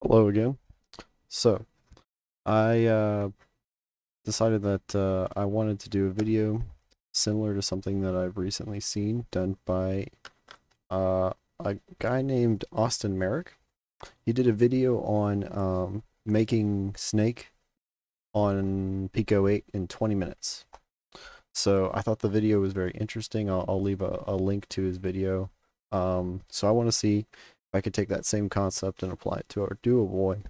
Hello again. So, I decided that I wanted to do a video similar to something that I've recently seen done by uh, a guy named Austin Merrick. He did a video on making Snake on Pico 8 in 20 minutes. So I thought the video was very interesting. I'll leave a link to his video. So I want to see if I could take that same concept and apply it to our Arduboy.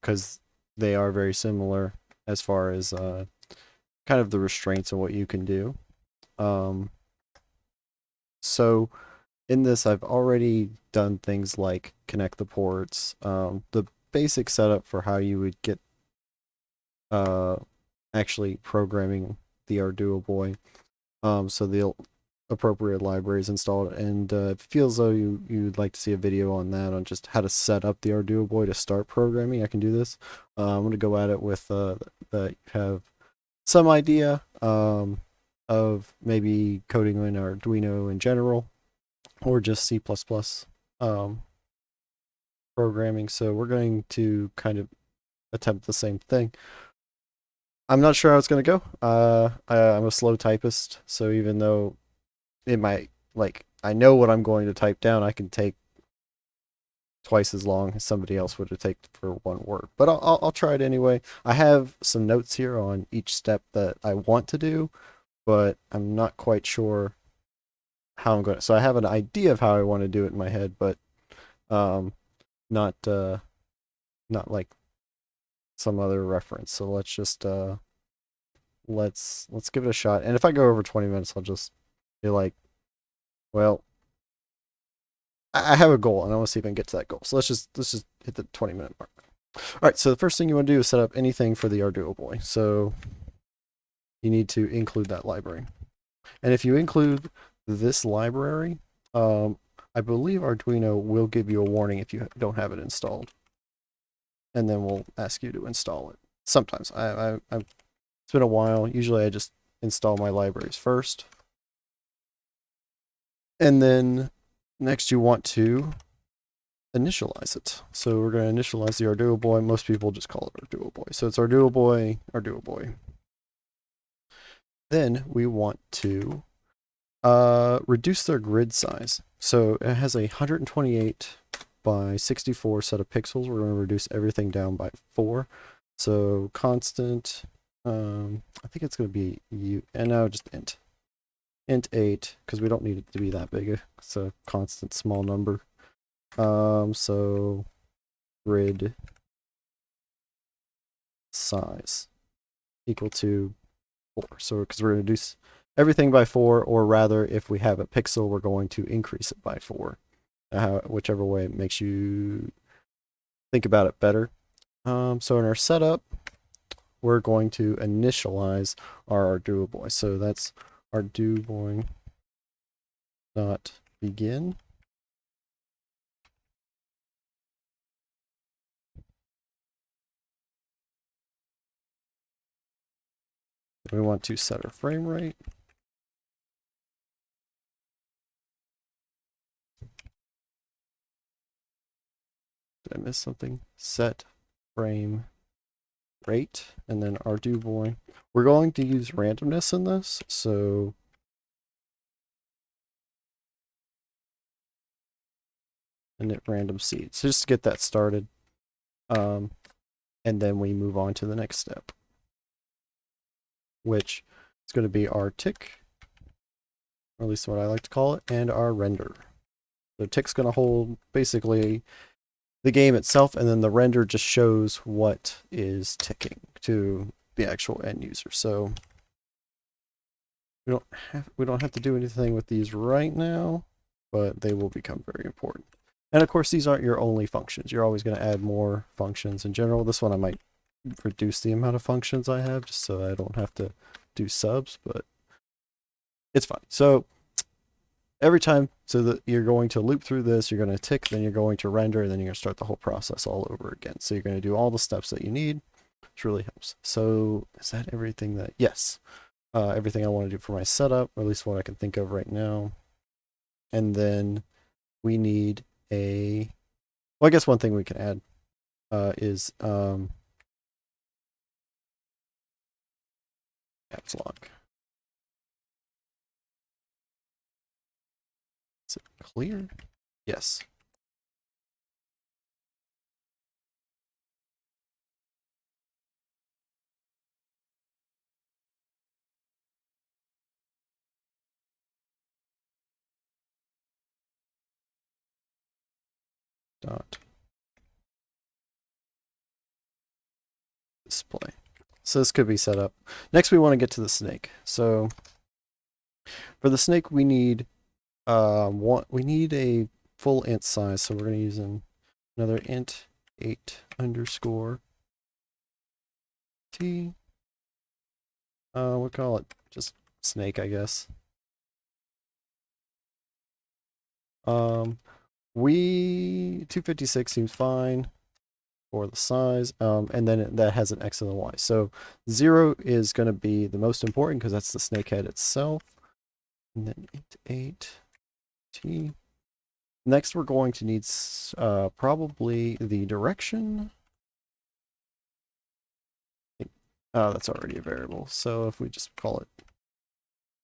Because they are very similar as far as kind of the restraints and what you can do. Um, so in this, I've already done things like connect the ports, the basic setup for how you would get uh, actually programming the Arduino. So the appropriate libraries installed, and it feels though you'd like to see a video on that, on just how to set up the Arduino to start programming. I can do this. I'm gonna go at it with that you have some idea of maybe coding in Arduino in general, or just C++ um, programming. So we're going to kind of attempt the same thing. I'm not sure how it's going to go. I'm a slow typist, so even though it might, like, I know what I'm going to type down, I can take twice as long as somebody else would have taken for one word. But I'll try it anyway. I have some notes here on each step that I want to do, but I'm not quite sure how I'm going to. So I have an idea of how I want to do it in my head, but um, not not like some other reference. So let's give it a shot. And if I go over 20 minutes, I'll just be like, well, I have a goal and I want to see if I can get to that goal. So let's just hit the 20-minute mark. All right. So the first thing you want to do is set up anything for the Arduino. So you need to include that library. And if you include this library, I believe Arduino will give you a warning if you don't have it installed, and then we'll ask you to install it. Sometimes it's been a while. Usually, I just install my libraries first, and then next you want to initialize it. So we're going to initialize the Arduboy. Most people just call it Arduboy. So it's Arduboy, Arduboy. Then we want to reduce their grid size. So it has a 128 by 64 set of pixels. We're going to reduce everything down by 4. So constant, I think it's going to be and now just int 8, because we don't need it to be that big. It's a constant small number. So grid size equal to 4. So because we're going to reduce everything by 4, or rather, if we have a pixel, we're going to increase it by 4. Whichever way it makes you think about it better. So in our setup, we're going to initialize our Arduboy. So that's Arduboy dot begin. We want to set our frame rate. Did I miss something? Set frame rate, and then Arduboy. We're going to use randomness in this, so init random seed. So just to get that started, and then we move on to the next step, which is going to be our tick, or at least what I like to call it, and our render. The tick's going to hold basically the game itself, and then the render just shows what is ticking to the actual end user. So we don't have to do anything with these right now, but they will become very important. And of course, these aren't your only functions. You're always going to add more functions in general. This one I might reduce the amount of functions I have just so I don't have to do subs, but it's fine. So every time, so that you're going to loop through this, you're going to tick, then you're going to render, and then you're going to start the whole process all over again. So you're going to do all the steps that you need, which really helps. So is that everything that, yes, everything I want to do for my setup, or at least what I can think of right now. And then we need a Well, I guess one thing we can add is caps lock. Is it clear? Yes. Dot display. So this could be set up. Next, we want to get to the snake. So for the snake, we need we need a full int size. So we're going to use another int 8 underscore t. We'll call it just snake, I guess. We 256 seems fine for the size, and then that has an x and a y. So 0 is going to be the most important because that's the snake head itself. And then int 8 t. Next, we're going to need probably the direction. Oh, that's already a variable. So if we just call it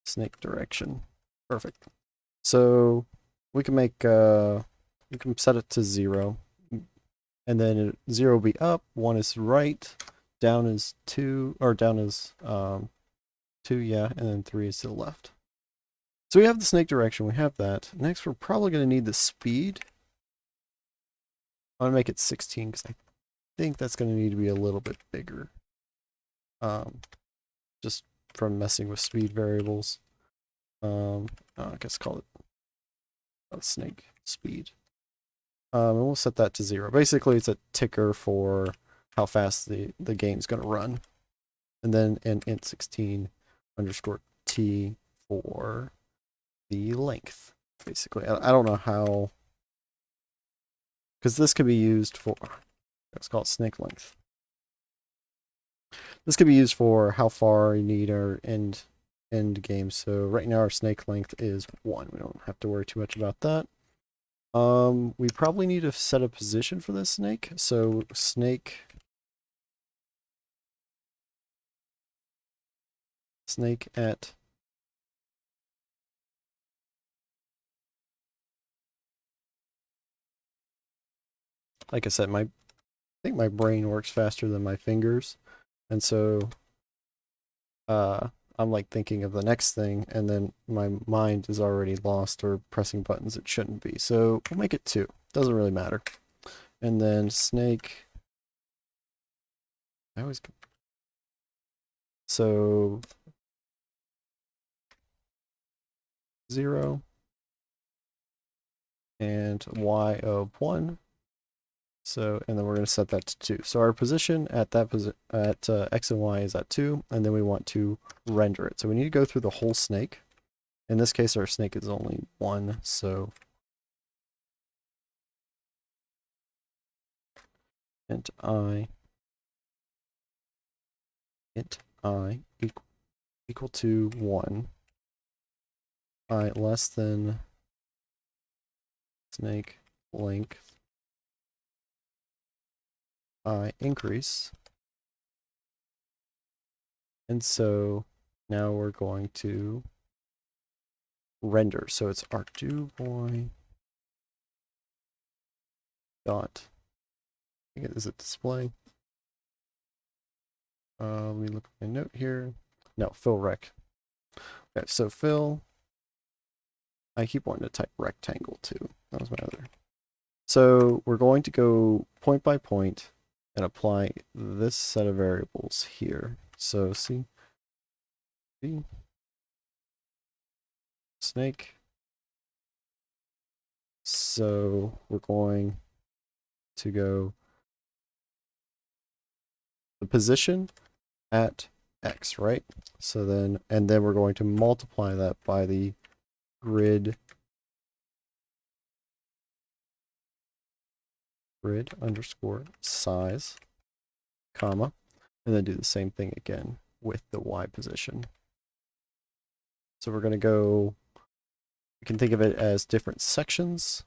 snake direction, perfect. So we can make we can set it to 0, and then 0 will be up, 1 is right, down is 2, or down is 2, yeah, and then 3 is to the left. So we have the snake direction, we have that. Next, we're probably going to need the speed. I'm going to make it 16 because I think that's going to need to be a little bit bigger. Just from messing with speed variables. I guess call it snake speed. And we'll set that to 0. Basically, it's a ticker for how fast the game's going to run. And then an int 16 underscore t for the length. Basically, I don't know how, because this could be used for, let's call it snake length. This could be used for how far you need our end game. So right now our snake length is 1. We don't have to worry too much about that. We probably need to set a position for this snake. So snake at like I said, I think my brain works faster than my fingers, and so I'm like thinking of the next thing, and then my mind is already lost or pressing buttons it shouldn't be. So we'll make it 2. Doesn't really matter. And then snake. I always. So 0 and y of 1. So, and then we're going to set that to 2. So our position at that x and y is at 2, and then we want to render it. So we need to go through the whole snake. In this case, our snake is only 1, so int i equal to 1, I less than snake length I increase. And so now we're going to render. So it's Arduboy dot, is it display? Let me look at my note here. No, fill rec. Okay, so fill. I keep wanting to type rectangle too. That was my other. So we're going to go point by point and apply this set of variables here. So see, snake. So we're going to go the position at x, right? So then, and then we're going to multiply that by the grid underscore size, comma, and then do the same thing again with the y position. So we're going to go, we can think of it as different sections.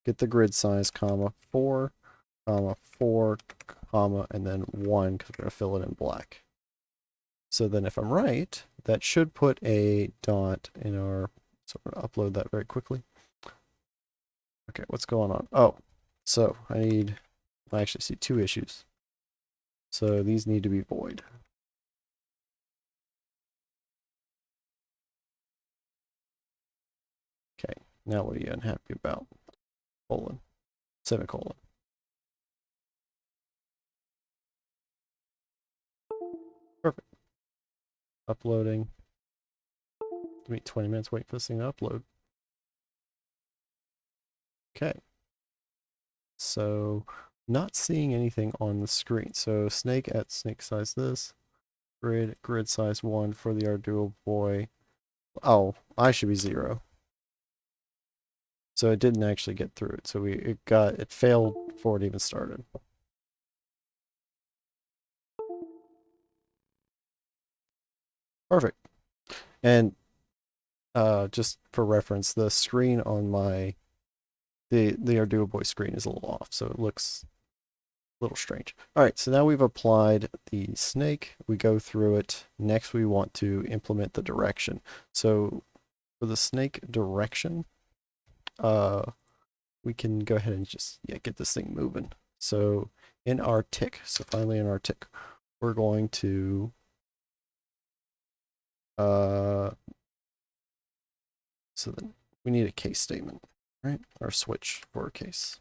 get the grid size, comma, 4, comma, 4, comma, and then 1, because we're going to fill it in black. So then if I'm right, that should put a dot in our, so I'm going to upload that very quickly. Okay, what's going on? Oh, so I actually see 2 issues. So these need to be void. Okay, now what are you unhappy about? Colon, semicolon. Perfect. Uploading. Give me 20 minutes, wait for this thing to upload. Okay. So, not seeing anything on the screen. So, snake at snake size this. Grid size 1 for the Arduboy. Oh, I should be 0. So it didn't actually get through it. So it failed before it even started. Perfect. And just for reference, the screen on the Arduboy screen is a little off, so it looks a little strange. All right, so now we've applied the snake. We go through it. Next, we want to implement the direction. So for the snake direction, we can go ahead and just get this thing moving. So in our tick, finally in our tick, we're going to so then we need a case statement, right? Or switch for a case.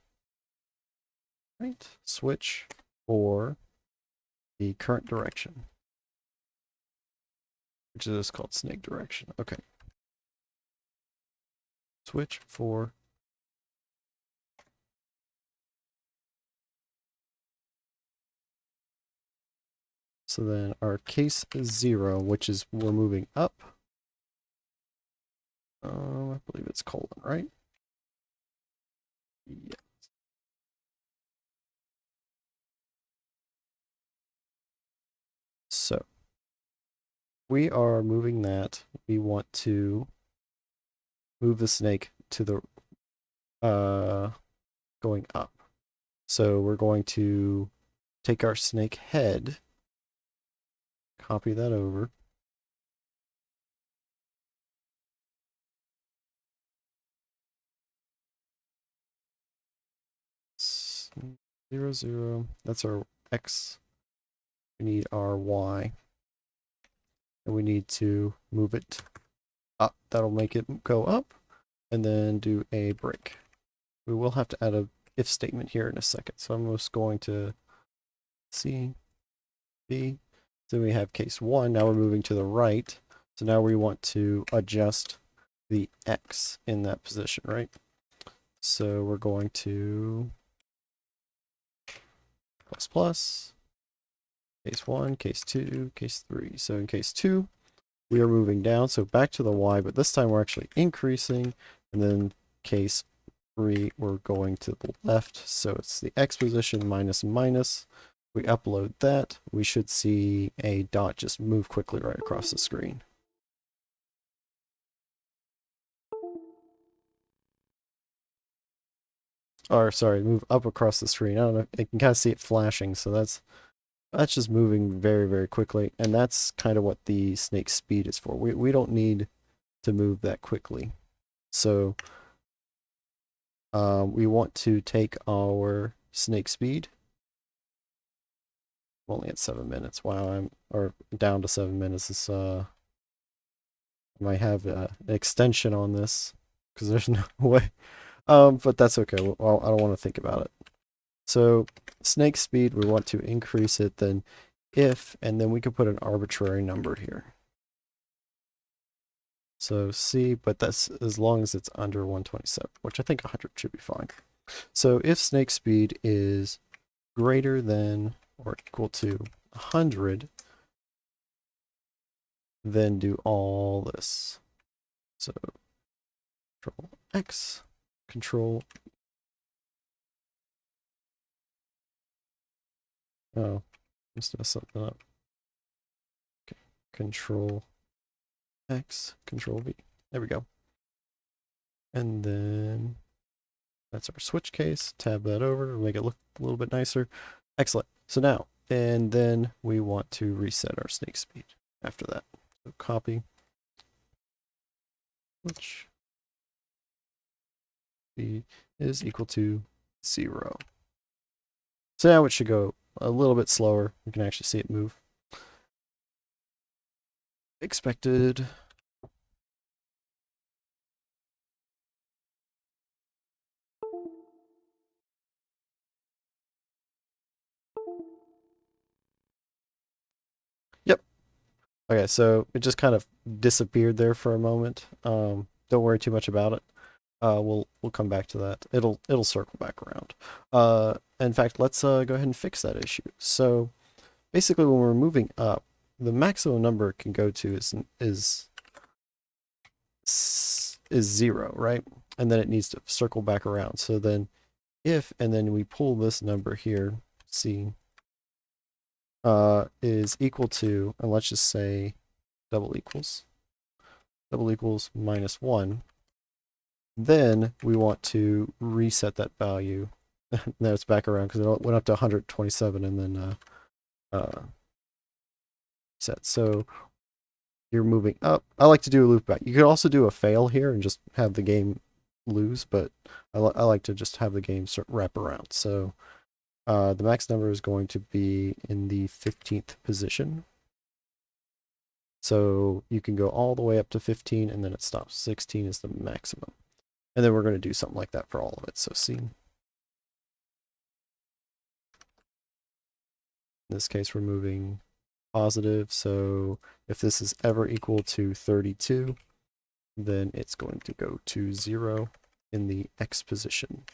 Right? Switch for the current direction, which is called snake direction. Okay. Switch for so then our case is 0, which is we're moving up. I believe it's colon, right? Yeah. So we are moving that. We want to move the snake to the going up. So we're going to take our snake head, copy that over. Zero, 0. That's our X. We need our Y. And we need to move it up. That'll make it go up. And then do a break. We will have to add a if statement here in a second. So I'm just going to C, B. So we have case 1. Now we're moving to the right. So now we want to adjust the X in that position, right? So we're going to plus plus, case 1, case 2, case 3. So in case 2, we are moving down, so back to the Y, but this time we're actually increasing, and then case 3, we're going to the left, so it's the X position minus minus. We upload that, we should see a dot just move quickly right across the screen. Or sorry, move up across the screen. I don't know, I can kind of see it flashing, so that's just moving very, very quickly, and that's kind of what the snake speed is for. We don't need to move that quickly. So we want to take our snake speed. I'm only at 7 minutes. Wow, or down to 7 minutes. This I might have an extension on this because there's no way. But that's okay. Well, I don't want to think about it. So snake speed, we want to increase it. Then if, and then we can put an arbitrary number here. So C, but that's as long as it's under 127, which I think 100 should be fine. So if snake speed is greater than or equal to 100, then do all this. So Control X, Control. Oh, must mess something up. Okay. Control X, Control V. There we go. And then That's our switch case. Tab that over to make it look a little bit nicer. Excellent. So now, and then we want to reset our snake speed after that. So copy, which speed is equal to 0. So now it should go a little bit slower. You can actually see it move. Expected. Yep. Okay, so it just kind of disappeared there for a moment. Don't worry too much about it. We'll come back to that. It'll circle back around. In fact, let's go ahead and fix that issue. So basically, when we're moving up, the maximum number it can go to is 0, right? And then it needs to circle back around. So then if, and then we pull this number here, C, is equal to, and let's just say double equals -1, then we want to reset that value. Now it's back around because it went up to 127 and then set. So you're moving up. I like to do a loop back. You could also do a fail here and just have the game lose, but I like to just have the game wrap around. So the max number is going to be in the 15th position. So you can go all the way up to 15 and then it stops. 16 is the maximum. And then we're going to do something like that for all of it. So see. In this case, we're moving positive. So if this is ever equal to 32, then it's going to go to 0 in the X position.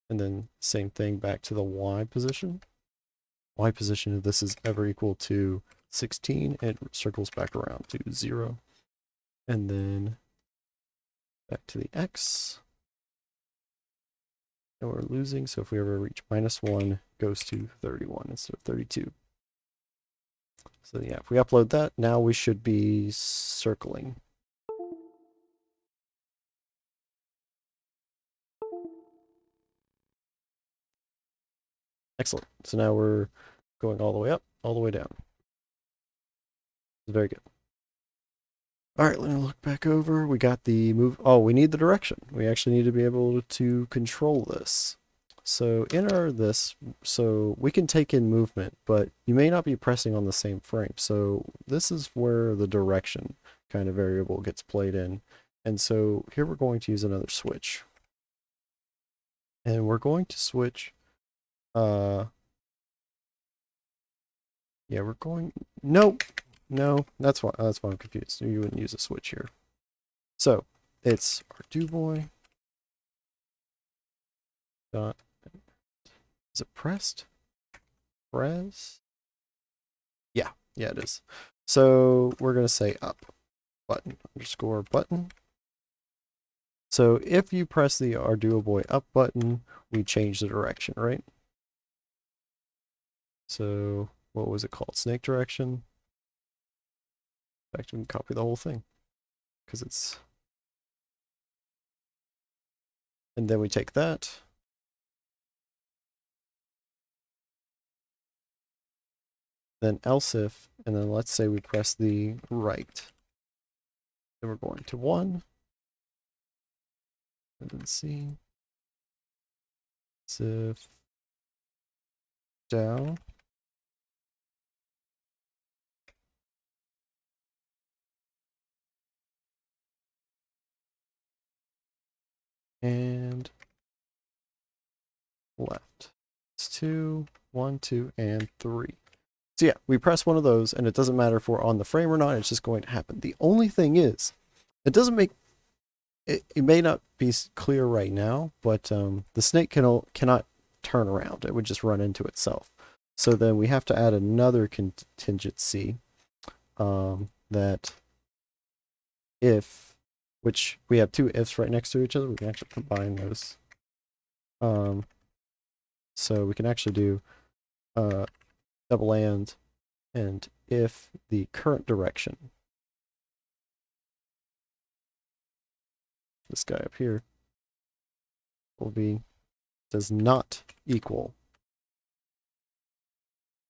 And then same thing back to the Y position. Y position, if this is ever equal to 16, it circles back around to 0. And then back to the X. And we're losing, so if we ever reach -1, it goes to 31 instead of 32. So yeah, if we upload that, now we should be circling. Excellent. So now we're going all the way up, all the way down. Very good. All right, let me look back over. We got the move. Oh, we need the direction. We actually need to be able to control this. So in our this, so we can take in movement, but you may not be pressing on the same frame. So this is where the direction kind of variable gets played in. And so here we're going to use another switch. And we're going to switch, yeah, we're going, nope, no, that's why I'm confused. You wouldn't use a switch here. So it's Arduboy dot, is it pressed? Press? Yeah, it is. So we're going to say up button underscore button. So if you press the Arduboy up button, we change the direction, right? So what was it called? Snake direction. In fact, we can copy the whole thing because it's, and then we take that. Then else if, and then let's say we press the right. Then we're going to 1. And then C. If down. And left. It's 2, 1, 2, and 3. So yeah, we press one of those, and it doesn't matter if we're on the frame or not, it's just going to happen. The only thing is, it doesn't make, it may not be clear right now, but the snake cannot turn around. It would just run into itself. So then we have to add another contingency that if, which we have two ifs right next to each other, we can actually combine those. So we can actually do double and if the current direction this guy up here will be does not equal.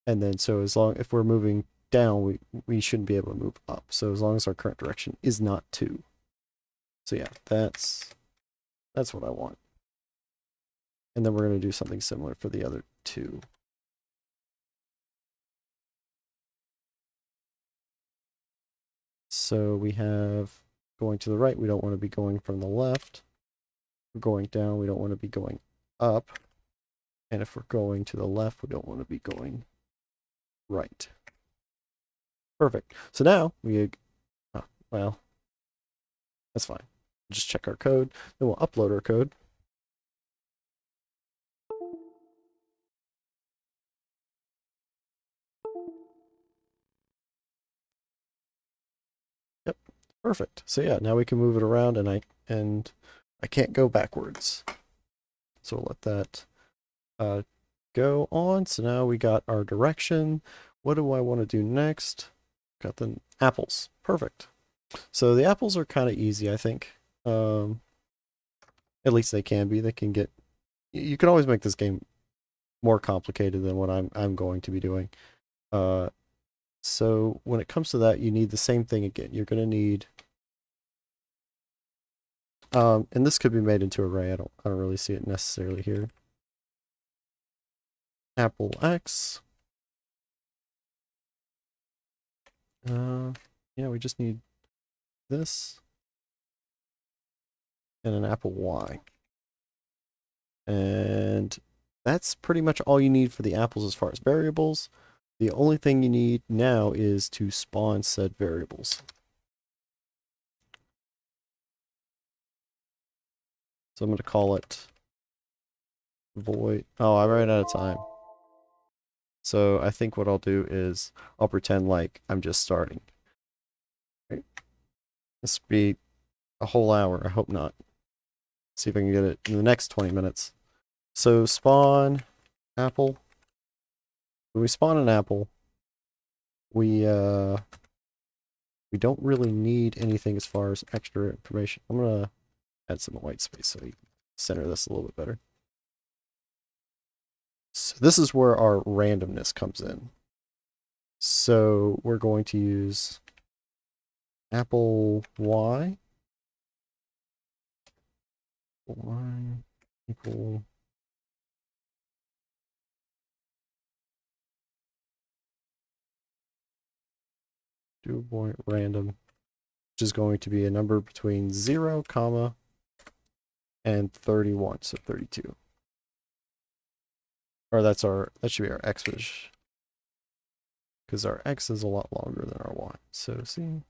And then so as long if we're moving down, we shouldn't be able to move up. So as long as our current direction is not 2. So yeah, that's what I want. And then we're going to do something similar for the other 2. So we have going to the right, we don't want to be going from the left. We're going down, we don't want to be going up. And if we're going to the left, we don't want to be going right. Perfect. So now we, well, that's fine. Just check our code, then we'll upload our code. Yep, perfect. So yeah, now we can move it around, and I can't go backwards. So we'll let that go on. So now we got our direction. What do I want to do next? Got the apples. Perfect. So the apples are kind of easy, I think. At least they can be. They can get. You can always make this game more complicated than what I'm going to be doing. So when it comes to that, you need the same thing again. You're going to need. And this could be made into array. I don't really see it necessarily here. Apple X. Yeah, we just need this and an apple Y. And that's pretty much all you need for the apples as far as variables. The only thing you need now is to spawn said variables. So I'm going to call it void. Oh, I ran out of time. So I think what I'll do is I'll pretend like I'm just starting. Right. This will be a whole hour. I hope not. See if I can get it in the next 20 minutes. So spawn apple. When we spawn an apple, we don't really need anything as far as extra information. I'm gonna add some white space so you can center this a little bit better. So this is where our randomness comes in. So we're going to use apple y equal Arduboy random, which is going to be a number between 0, comma, and 31, so 32. Or that should be our x, because our x is a lot longer than our y. So see,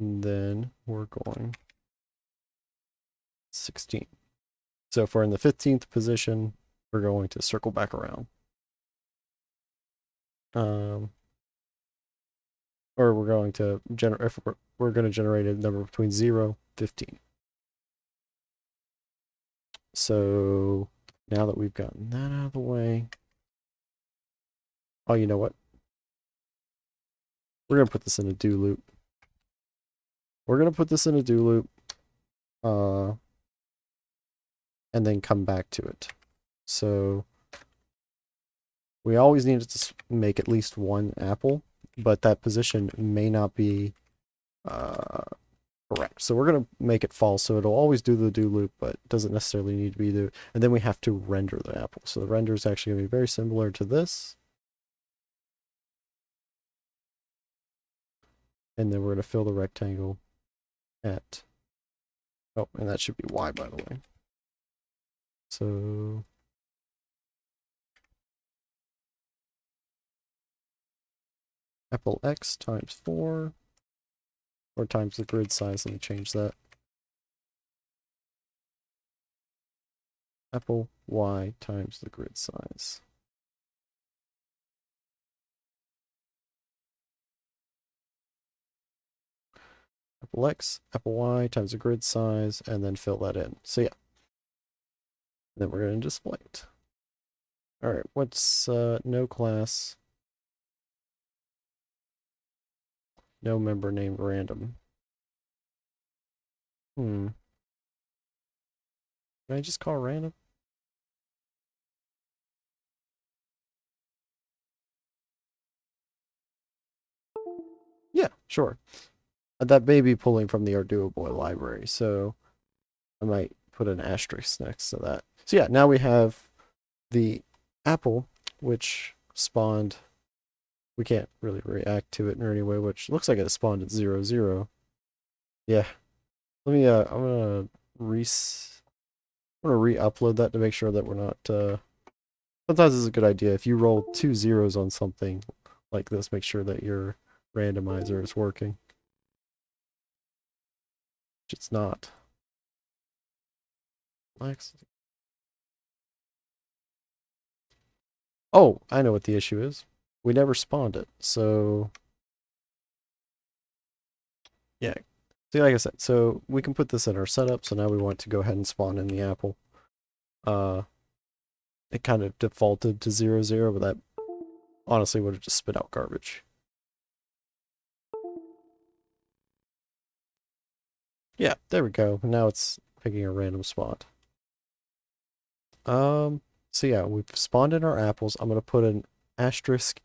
and then we're going 16. So if we're in the 15th position, we're going to circle back around. Or we're going to generate, if we're going to generate a number between 0, 15. So now that we've gotten that out of the way, oh, you know what? We're going to put this in a do loop. We're going to put this in a do loop, and then come back to it. So we always need to make at least one apple, but that position may not be correct. So we're going to make it false, so it'll always do the do loop, but doesn't necessarily need to be the, and then we have to render the apple. So the render is actually going to be very similar to this. And then we're going to fill the rectangle at, oh, and that should be Y, by the way. So apple X times 4, or times the grid size. Let me change that. Apple Y times the grid size. Apple X, Apple Y times the grid size, and then fill that in. So yeah. Then we're going to display it. All right, what's no class, no member named random. Can I just call random? Yeah, sure. That may be pulling from the Arduboy library, so I might put an asterisk next to that. So yeah, now we have the apple, which spawned. We can't really react to it in any way, which looks like it spawned at 0, 0. Yeah. Let me, I'm gonna re-upload that to make sure that we're not, sometimes it's a good idea. If you roll 2 zeros on something like this, make sure that your randomizer is working. Which it's not. Oh, I know what the issue is. We never spawned it, so yeah. See, like I said, so we can put this in our setup, so now we want to go ahead and spawn in the apple. It kind of defaulted to 0, 0, but that honestly would have just spit out garbage. Yeah, there we go. Now it's picking a random spot. So yeah, we've spawned in our apples. I'm gonna put an asterisk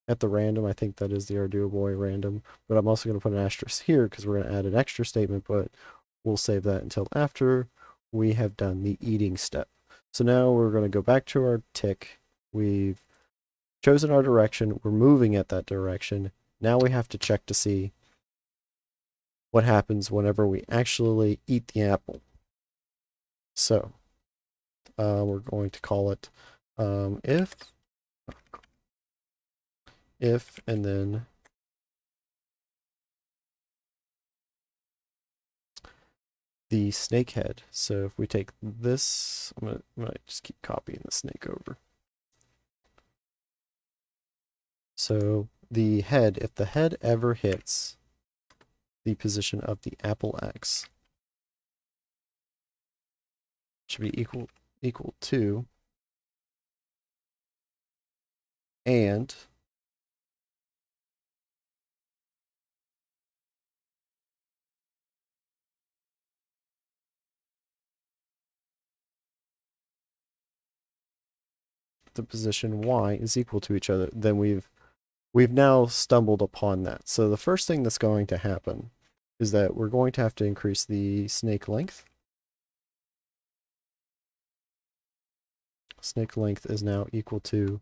at the random. I think that is the Arduboy random, but I'm also gonna put an asterisk here because we're gonna add an extra statement, but we'll save that until after we have done the eating step. So now we're gonna go back to our tick. We've chosen our direction. We're moving at that direction. Now we have to check to see what happens whenever we actually eat the apple. So we're going to call it if, and then the snake head. So if we take this, I'm gonna just keep copying the snake over. So the head, if the head ever hits the position of the apple X, should be equal to, and the position Y is equal to each other, then we've now stumbled upon that. So the first thing that's going to happen is that we're going to have to increase the snake length. Snake length is now equal to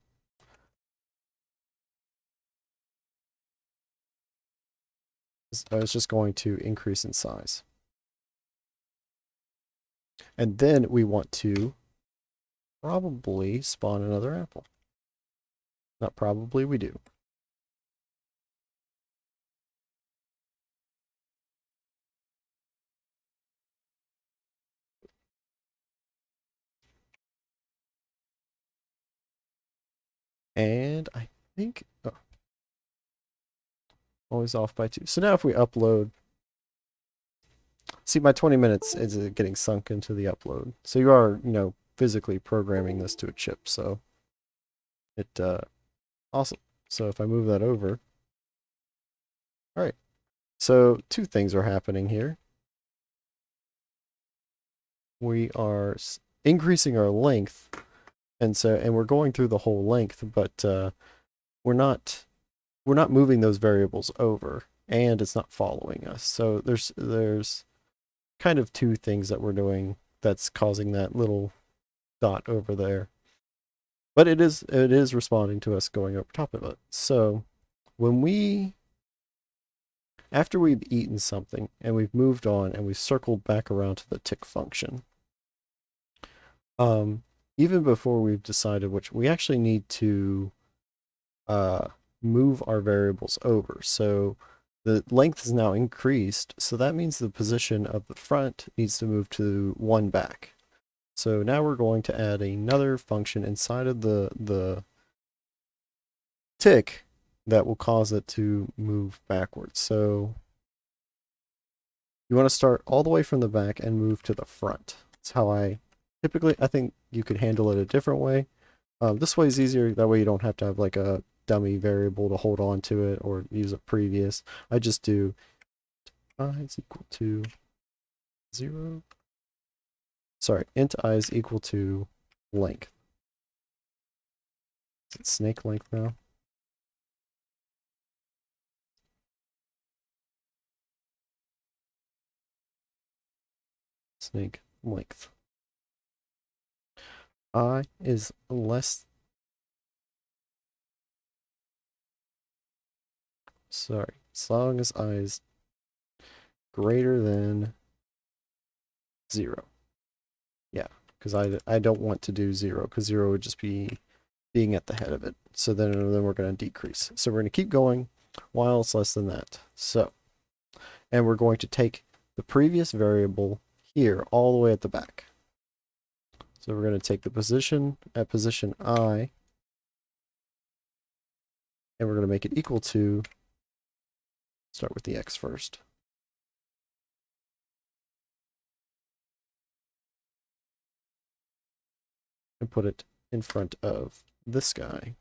it's just going to increase in size. And then we want to probably spawn another apple. Not probably, we do. And I think, oh, always off by 2. So now if we upload, see my 20 minutes is getting sunk into the upload. So you are, physically programming this to a chip. So it, awesome. So if I move that over, all right. So two things are happening here. We are increasing our length, and we're going through the whole length, but we're not moving those variables over, and it's not following us. So there's kind of two things that we're doing that's causing that little dot over there. But it is responding to us going over top of it. So after we've eaten something and we've moved on and we've circled back around to the tick function, even before we've decided which, we actually need to move our variables over. So the length is now increased, so that means the position of the front needs to move to 1 back. So now we're going to add another function inside of the tick that will cause it to move backwards. So you want to start all the way from the back and move to the front. That's how I think you could handle it a different way. This way is easier. That way you don't have to have like a dummy variable to hold on to it or use a previous. I just do is equal to 0, sorry, int I is equal to length. Is it snake length now? Snake length. I is less, sorry, as long as I is greater than 0. Yeah, because I don't want to do 0, because 0 would just be being at the head of it. So then we're going to decrease. So we're going to keep going while it's less than that. So, and we're going to take the previous variable here all the way at the back. So we're going to take the position at position I, and we're going to make it equal to, start with the x first. And put it in front of this guy.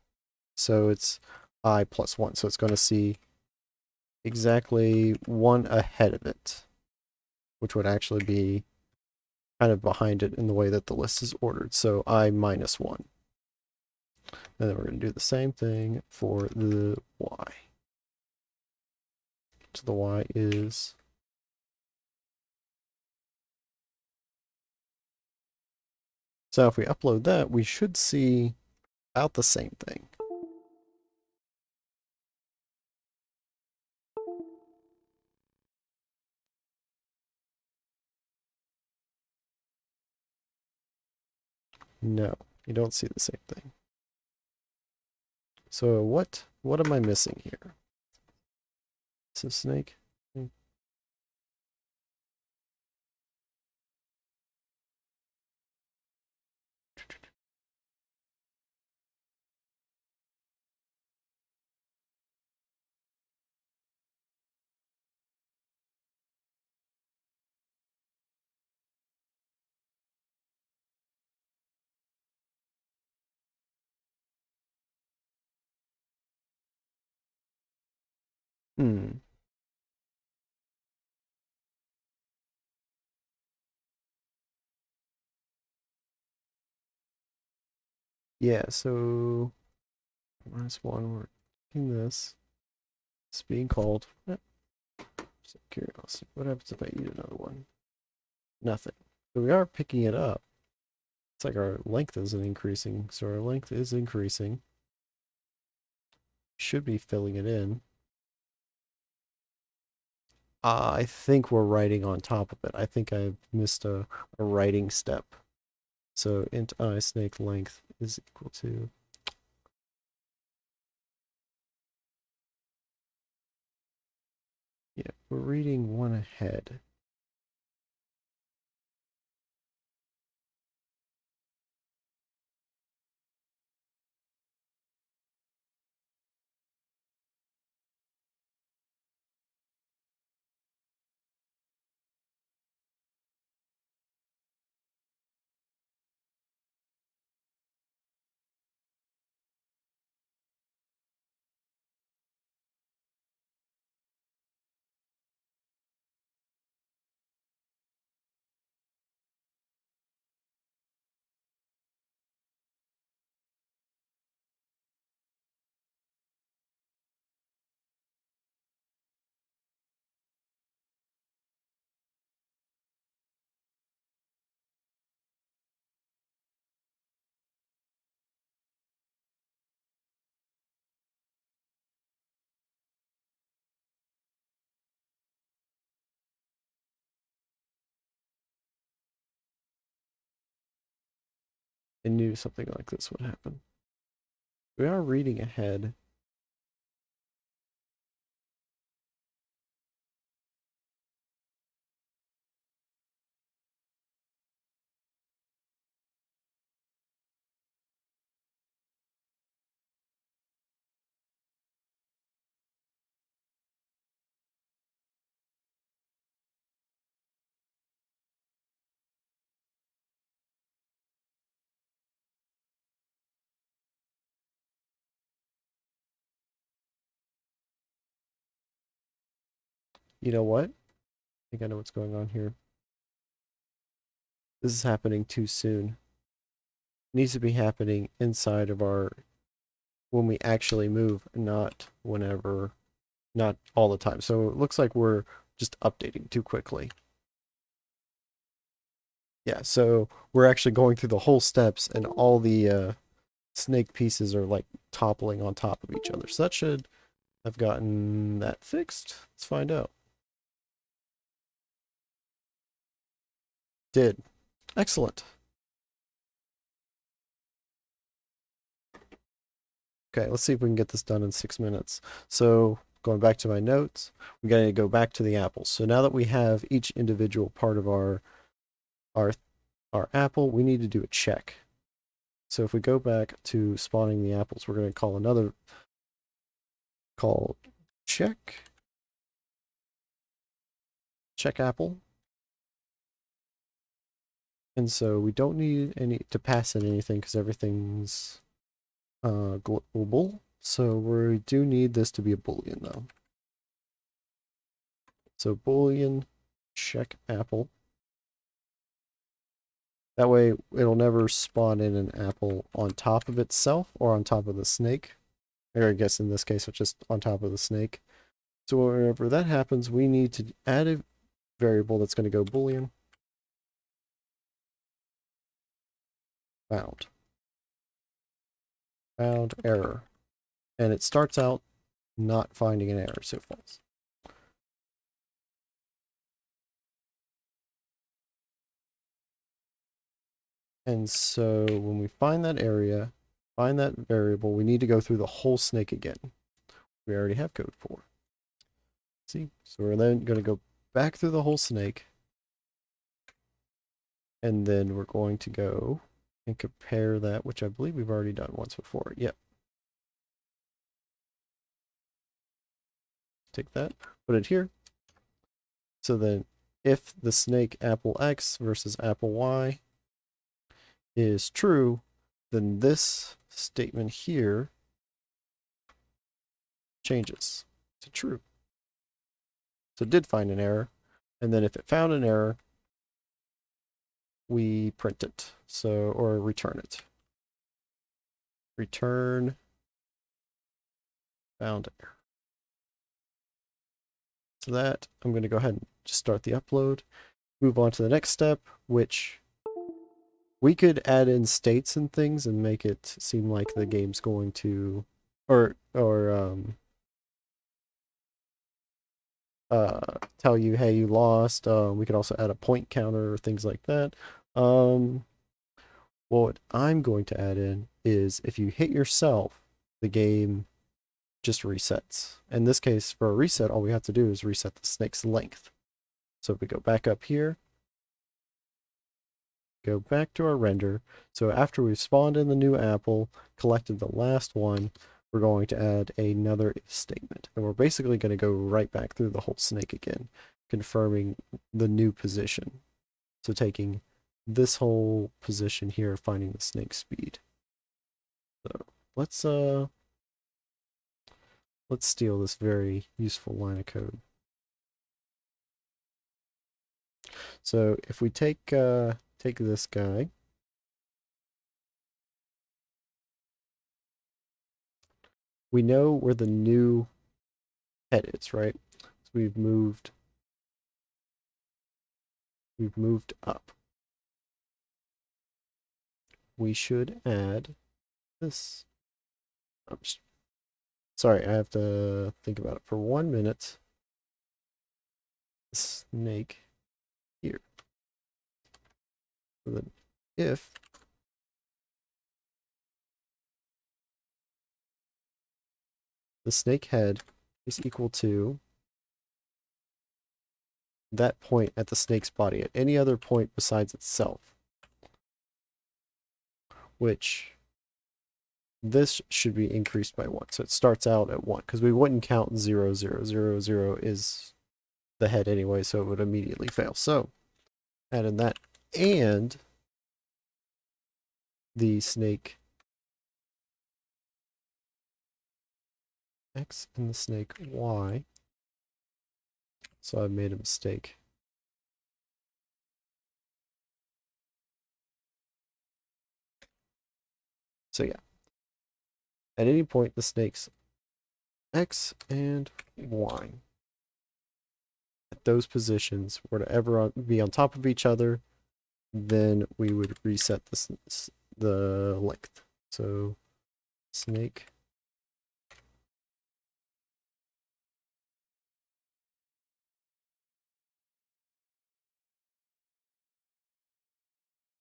So it's I plus 1. So it's going to see exactly 1 ahead of it, which would actually be kind of behind it in the way that the list is ordered. So I minus 1. And then we're going to do the same thing for the y. So the y is, so if we upload that, we should see about the same thing. No, you don't see the same thing. So what am I missing here? Is this snake? Hmm. Yeah, so minus 1, we're taking this. It's being called. Just curiosity. What happens if I eat another one? Nothing. So we are picking it up. It's like our length isn't increasing. So our length is increasing. Should be filling it in. I think we're writing on top of it. I think I've missed a writing step. So int I snake length is equal to, yeah, we're reading 1 ahead. I knew something like this would happen. We are reading ahead. You know what? I think I know what's going on here. This is happening too soon. It needs to be happening inside of our, when we actually move, not whenever, not all the time. So it looks like we're just updating too quickly. Yeah, so we're actually going through the whole steps and all the snake pieces are like toppling on top of each other. So that should have gotten that fixed. Let's find out. Did. Excellent. Okay, let's see if we can get this done in 6 minutes. So going back to my notes, we got to go back to the apples. So now that we have each individual part of our our apple, we need to do a check. So if we go back to spawning the apples, we're going to call another call check apple. And so we don't need any to pass in anything because everything's global. So we do need this to be a boolean though. So boolean check apple. That way it'll never spawn in an apple on top of itself or on top of the snake. Or I guess in this case it's just on top of the snake. So whenever that happens, we need to add a variable that's going to go boolean found. Found error. And it starts out not finding an error, so false. And so when we find that area, find that variable, we need to go through the whole snake again. We already have code for. See? So we're then going to go back through the whole snake. And then we're going to go and compare that, which I believe we've already done once before. Yep. Take that, put it here. So then if the snake apple X versus apple Y is true, then this statement here changes to true. So it did find an error. And then if it found an error, we print it. So, or return it. Return found error. So that, I'm going to go ahead and just start the upload. Move on to the next step, which we could add in states and things and make it seem like the game's going to, tell you, hey, you lost. We could also add a point counter or things like that. What I'm going to add in is if you hit yourself, the game just resets. In this case, for a reset, all we have to do is reset the snake's length. So if we go back up here, go back to our render. So after we've spawned in the new apple, collected the last one, we're going to add another if statement. And we're basically going to go right back through the whole snake again, confirming the new position. So taking this whole position here, finding the snake speed. So let's steal this very useful line of code. So if we take this guy, we know where the new head is, right? So we've moved up. We should add this. Sorry, I have to think about it for 1 minute. Snake here. So then if the snake head is equal to that point at the snake's body at any other point besides itself, which this should be increased by 1. So it starts out at 1 because we wouldn't count 0, 0, 0, 0 is the head anyway, so it would immediately fail. So add in that and the snake X and the snake Y. So I made a mistake. So yeah, at any point the snakes X and Y at those positions were to ever be on top of each other, then we would reset the length. So snake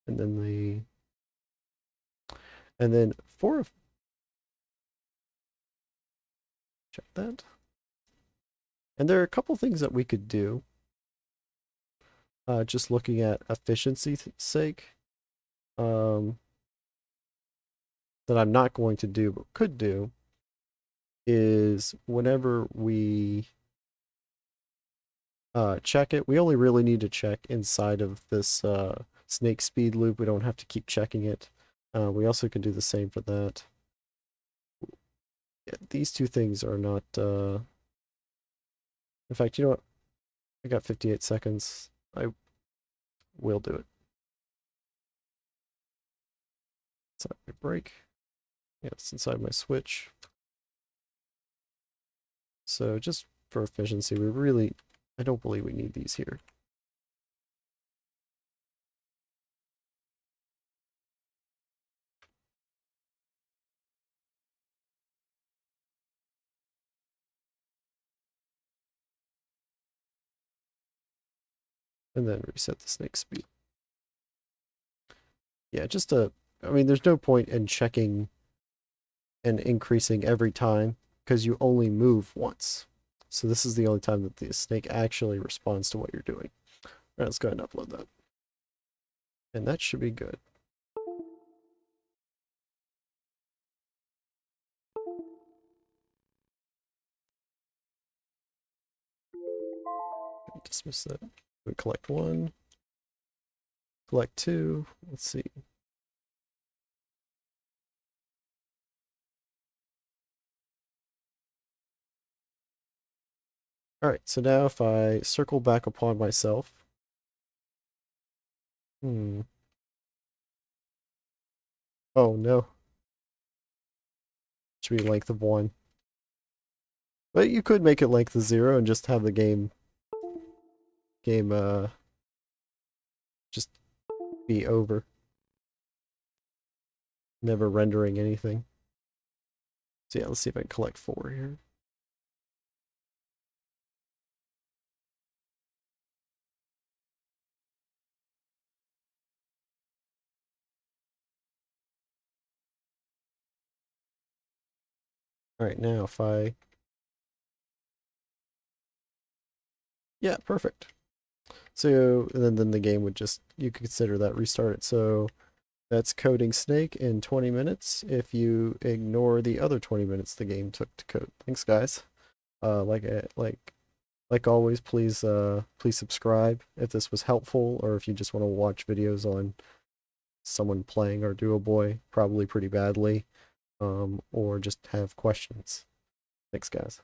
and then for check that. And there are a couple things that we could do. Just looking at efficiency's sake, that I'm not going to do but could do is whenever we check it, we only really need to check inside of this snake speed loop. We don't have to keep checking it. We also can do the same for that. Yeah, these two things are not in fact, you know what? I got 58 seconds. I will do it. Inside my break. Yeah, it's inside my switch. So just for efficiency, I don't believe we need these here. And then reset the snake speed. Yeah, I mean, there's no point in checking and increasing every time because you only move once. So this is the only time that the snake actually responds to what you're doing. All right, let's go ahead and upload that. And that should be good. Dismiss that. We collect one, collect two. Let's see. All right, so now if I circle back upon myself, oh no, should be length of 1. But you could make it length of 0 and just have the game just be over, never rendering anything. So yeah, let's see if I can collect 4 here. All right, now if I, yeah, perfect. So and then the game would just, you could consider that restarted. So that's coding snake in 20 minutes if you ignore the other 20 minutes the game took to code. Thanks, guys. Like always, please subscribe if this was helpful, or if you just want to watch videos on someone playing Arduboy, probably pretty badly, or just have questions. Thanks, guys.